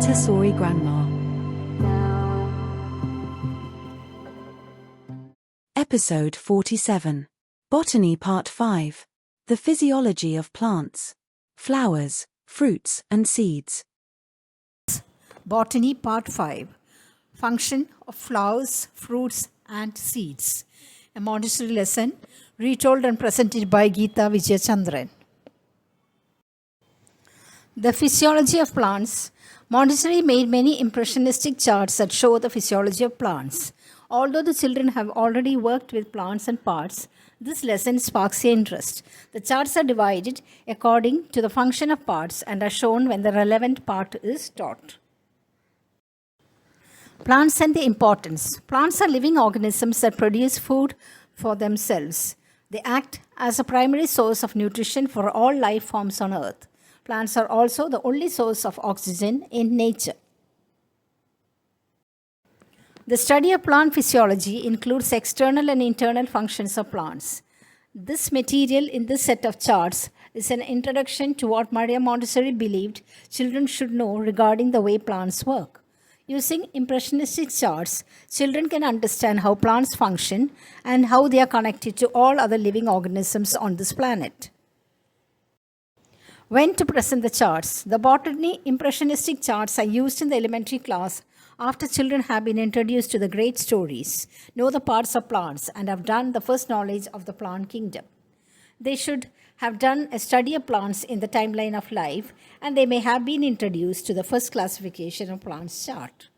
Montessori Grandma. Episode 47. Botany Part 5. The Physiology of Plants. Flowers, Fruits and Seeds. Botany Part 5. Function of Flowers, Fruits and Seeds. A Montessori lesson retold and presented by Geeta Vijayachandran. The Physiology of Plants. Montessori made many impressionistic charts that show the physiology of plants. Although the children have already worked with plants and parts, this lesson sparks their interest. The charts are divided according to the function of parts and are shown when the relevant part is taught. Plants and their importance. Plants are living organisms that produce food for themselves. They act as a primary source of nutrition for all life forms on earth. Plants are also the only source of oxygen in nature. The study of plant physiology includes external and internal functions of plants. This material in this set of charts is an introduction to what Maria Montessori believed children should know regarding the way plants work. Using impressionistic charts, children can understand how plants function and how they are connected to all other living organisms on this planet. When to present the charts? The botany impressionistic charts are used in the elementary class after children have been introduced to the great stories, know the parts of plants, and have done the first knowledge of the plant kingdom. They should have done a study of plants in the timeline of life, and they may have been introduced to the first classification of plants chart.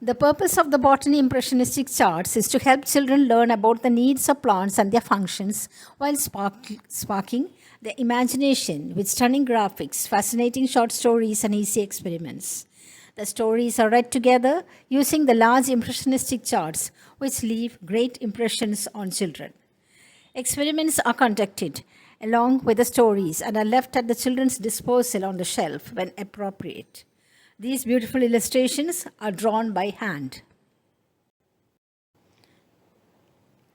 The purpose of the botany impressionistic charts is to help children learn about the needs of plants and their functions while sparking their imagination with stunning graphics, fascinating short stories, and easy experiments. The stories are read together using the large impressionistic charts, which leave great impressions on children. Experiments are conducted along with the stories and are left at the children's disposal on the shelf when appropriate. These beautiful illustrations are drawn by hand.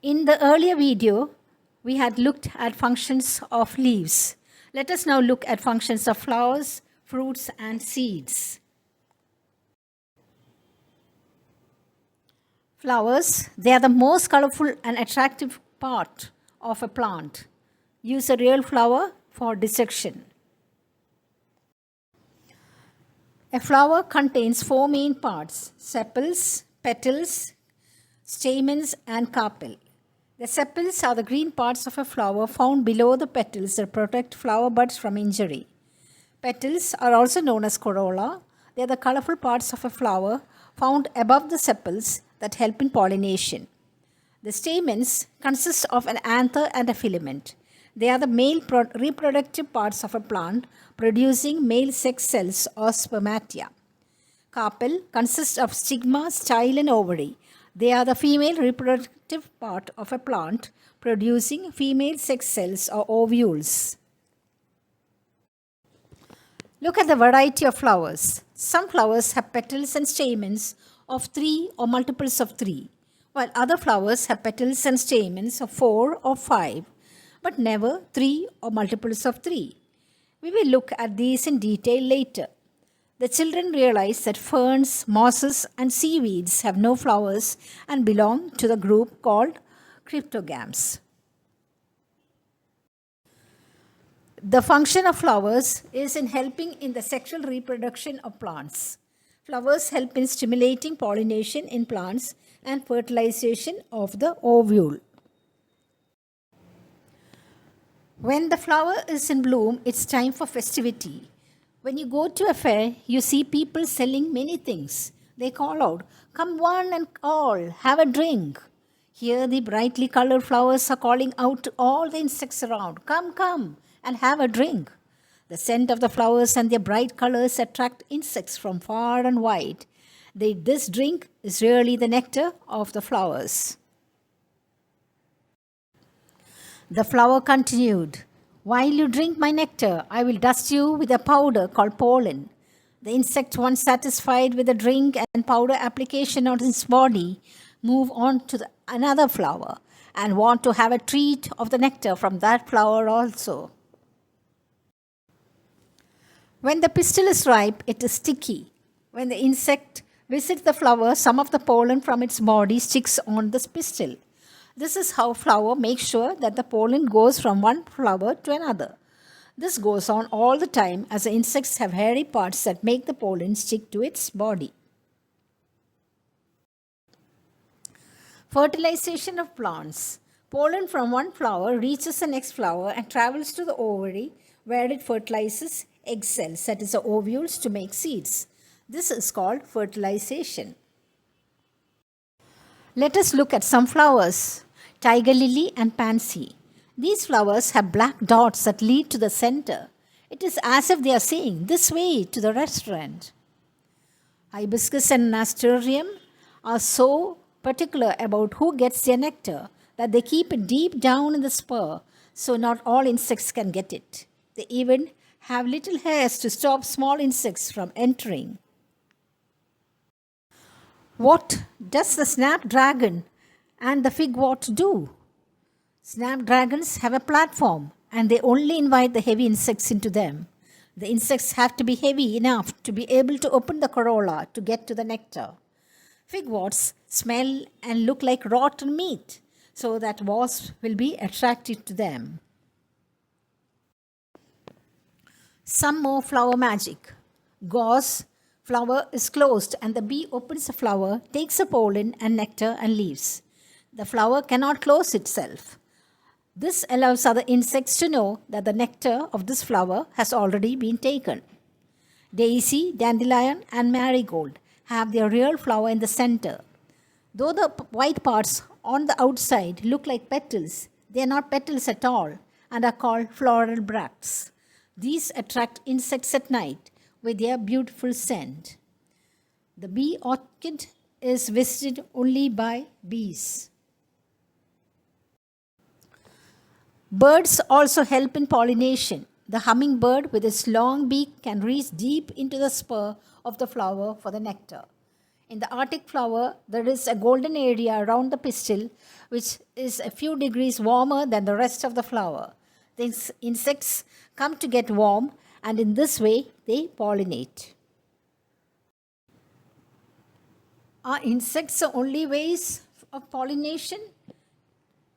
In the earlier video, we had looked at functions of leaves. Let us now look at functions of flowers, fruits, and seeds. Flowers, they are the most colorful and attractive part of a plant. Use a real flower for dissection. A flower contains four main parts: sepals, petals, stamens, and carpel. The sepals are the green parts of a flower found below the petals that protect flower buds from injury. Petals are also known as corolla. They are the colorful parts of a flower found above the sepals that help in pollination. The stamens consist of an anther and a filament. They are the male reproductive parts of a plant producing male sex cells or spermatia. Carpel consists of stigma, style, and ovary. They are the female reproductive part of a plant producing female sex cells or ovules. Look at the variety of flowers. Some flowers have petals and stamens of 3 or multiples of 3, while other flowers have petals and stamens of 4 or 5. But never 3 or multiples of 3. We will look at these in detail later. The children realize that ferns, mosses, and seaweeds have no flowers and belong to the group called cryptogams. The function of flowers is in helping in the sexual reproduction of plants. Flowers help in stimulating pollination in plants and fertilization of the ovule. When the flower is in bloom, it's time for festivity. When you go to a fair, you see people selling many things. They call out, "Come one and all, have a drink." Here the brightly colored flowers are calling out to all the insects around, "Come, come, and have a drink." The scent of the flowers and their bright colors attract insects from far and wide. This drink is really the nectar of the flowers. The flower continued, "While you drink my nectar, I will dust you with a powder called pollen." The insect, once satisfied with the drink and powder application on its body, move on to another flower and want to have a treat of the nectar from that flower also. When the pistil is ripe, it is sticky. When the insect visits the flower, some of the pollen from its body sticks on the pistil. This is how flower makes sure that the pollen goes from one flower to another. This goes on all the time as the insects have hairy parts that make the pollen stick to its body. Fertilization of plants. Pollen from one flower reaches the next flower and travels to the ovary where it fertilizes egg cells, that is the ovules, to make seeds. This is called fertilization. Let us look at some flowers. Tiger lily and pansy. These flowers have black dots that lead to the center. It is as if they are saying, "This way to the restaurant." Hibiscus and nasturtium are so particular about who gets their nectar that they keep it deep down in the spur so not all insects can get it. They even have little hairs to stop small insects from entering. What does the snapdragon and the figwort do? Snapdragons have a platform and they only invite the heavy insects into them. The insects have to be heavy enough to be able to open the corolla to get to the nectar. Figworts smell and look like rotten meat, so that wasps will be attracted to them. Some more flower magic. Gauze flower is closed and the bee opens the flower, takes the pollen and nectar and leaves. The flower cannot close itself. This allows other insects to know that the nectar of this flower has already been taken. Daisy, dandelion and marigold have their real flower in the center. Though the white parts on the outside look like petals, they are not petals at all and are called floral bracts. These attract insects at night with their beautiful scent. The bee orchid is visited only by bees. Birds also help in pollination. The hummingbird with its long beak can reach deep into the spur of the flower for the nectar. In the Arctic flower, there is a golden area around the pistil which is a few degrees warmer than the rest of the flower. The insects come to get warm and in this way they pollinate. Are insects the only ways of pollination?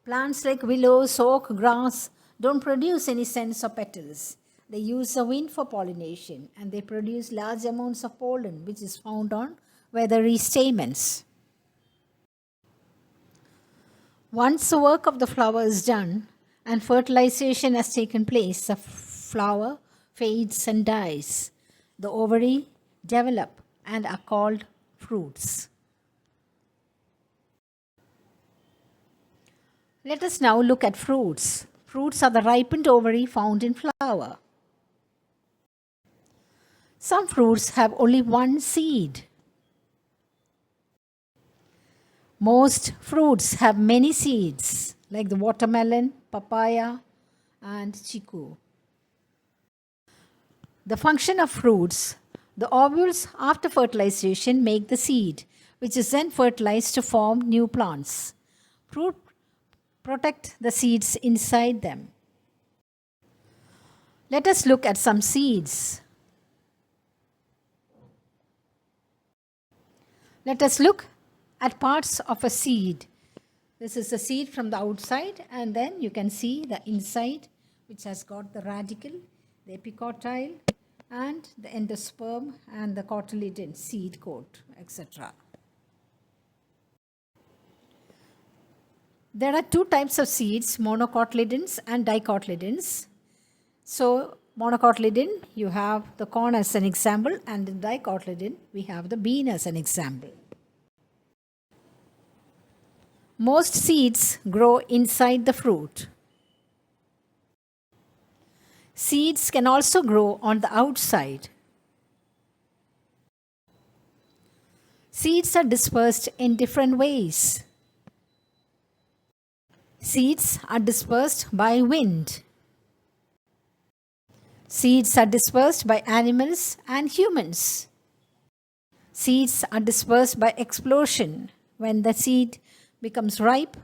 Plants like willows, oak, grass don't produce any scents or petals. They use the wind for pollination and they produce large amounts of pollen which is found on feathery stamens. Once the work of the flower is done and fertilization has taken place, the flower fades and dies. The ovary develop and are called fruits. Let us now look at fruits. Fruits are the ripened ovary found in flower. Some fruits have only one seed. Most fruits have many seeds, like the watermelon, papaya, and chiku. The function of fruits: the ovules after fertilization make the seed, which is then fertilized to form new plants. Fruit protect the seeds inside them. Let us look at some seeds. Let us look at parts of a seed. This is the seed from the outside, and then you can see the inside, which has got the radicle, the epicotyle, and the endosperm and the cotyledon, seed coat, etc. There are two types of seeds, monocotyledons and dicotyledons. So, monocotyledon, you have the corn as an example, and in dicotyledon, we have the bean as an example. Most seeds grow inside the fruit. Seeds can also grow on the outside. Seeds are dispersed in different ways. Seeds are dispersed by wind. Seeds are dispersed by animals and humans. Seeds are dispersed by explosion. When the seed becomes ripe,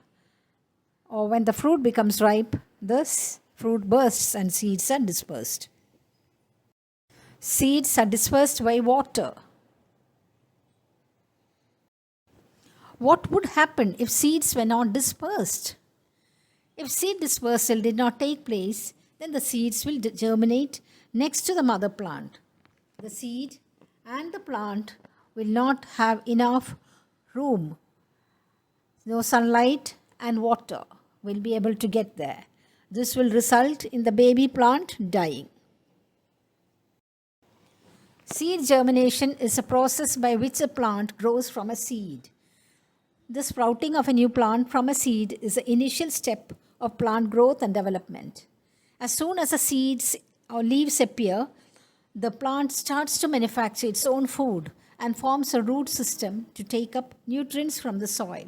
or when the fruit becomes ripe, the fruit bursts and seeds are dispersed. Seeds are dispersed by water. What would happen if seeds were not dispersed? If seed dispersal did not take place, then the seeds will germinate next to the mother plant. The seed and the plant will not have enough room. No sunlight and water will be able to get there. This will result in the baby plant dying. Seed germination is a process by which a plant grows from a seed. The sprouting of a new plant from a seed is the initial step of plant growth and development. As soon as the seeds or leaves appear, the plant starts to manufacture its own food and forms a root system to take up nutrients from the soil.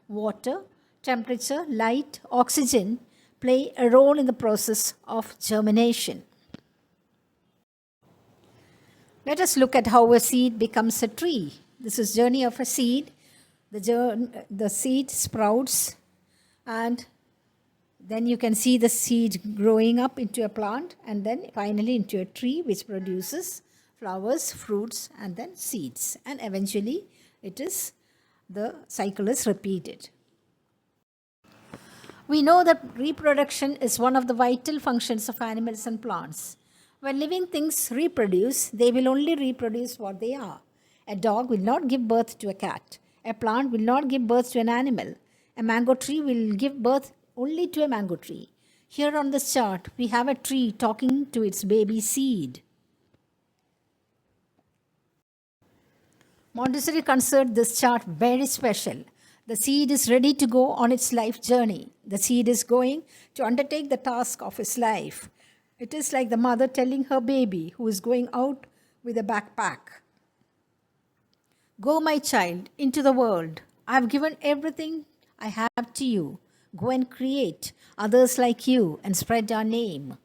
Water, temperature, light, oxygen play a role in the process of germination. Let us look at how a seed becomes a tree. This is journey of a seed. The seed sprouts, and then you can see the seed growing up into a plant, and then finally into a tree which produces flowers, fruits, and then seeds. And eventually the cycle is repeated. We know that reproduction is one of the vital functions of animals and plants. When living things reproduce, they will only reproduce what they are. A dog will not give birth to a cat. A plant will not give birth to an animal. A mango tree will give birth only to a mango tree. Here on this chart, we have a tree talking to its baby seed. Montessori considered this chart very special. The seed is ready to go on its life journey. The seed is going to undertake the task of its life. It is like the mother telling her baby who is going out with a backpack. Go, my child, into the world. I have given everything I have to you. Go and create others like you and spread our name.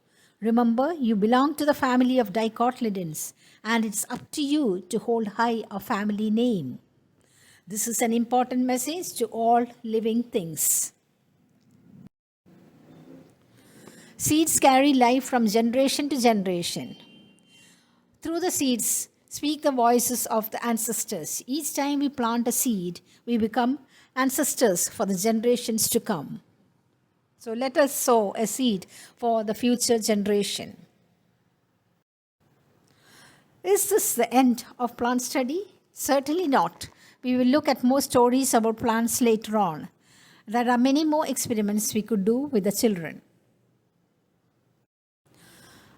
Remember, you belong to the family of dicotyledons, and it's up to you to hold high our family name. This is an important message to all living things. Seeds carry life from generation to generation. Through the seeds, speak the voices of the ancestors. Each time we plant a seed, we become ancestors for the generations to come. So let us sow a seed for the future generation. Is this the end of plant study? Certainly not. We will look at more stories about plants later on. There are many more experiments we could do with the children.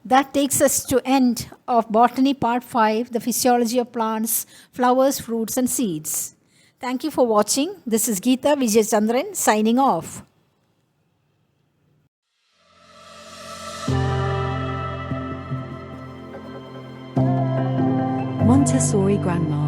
That takes us to end of Botany Part 5, the Physiology of Plants, Flowers, Fruits and Seeds. Thank you for watching. This is Geeta Vijaychandran signing off. Montessori Grandma.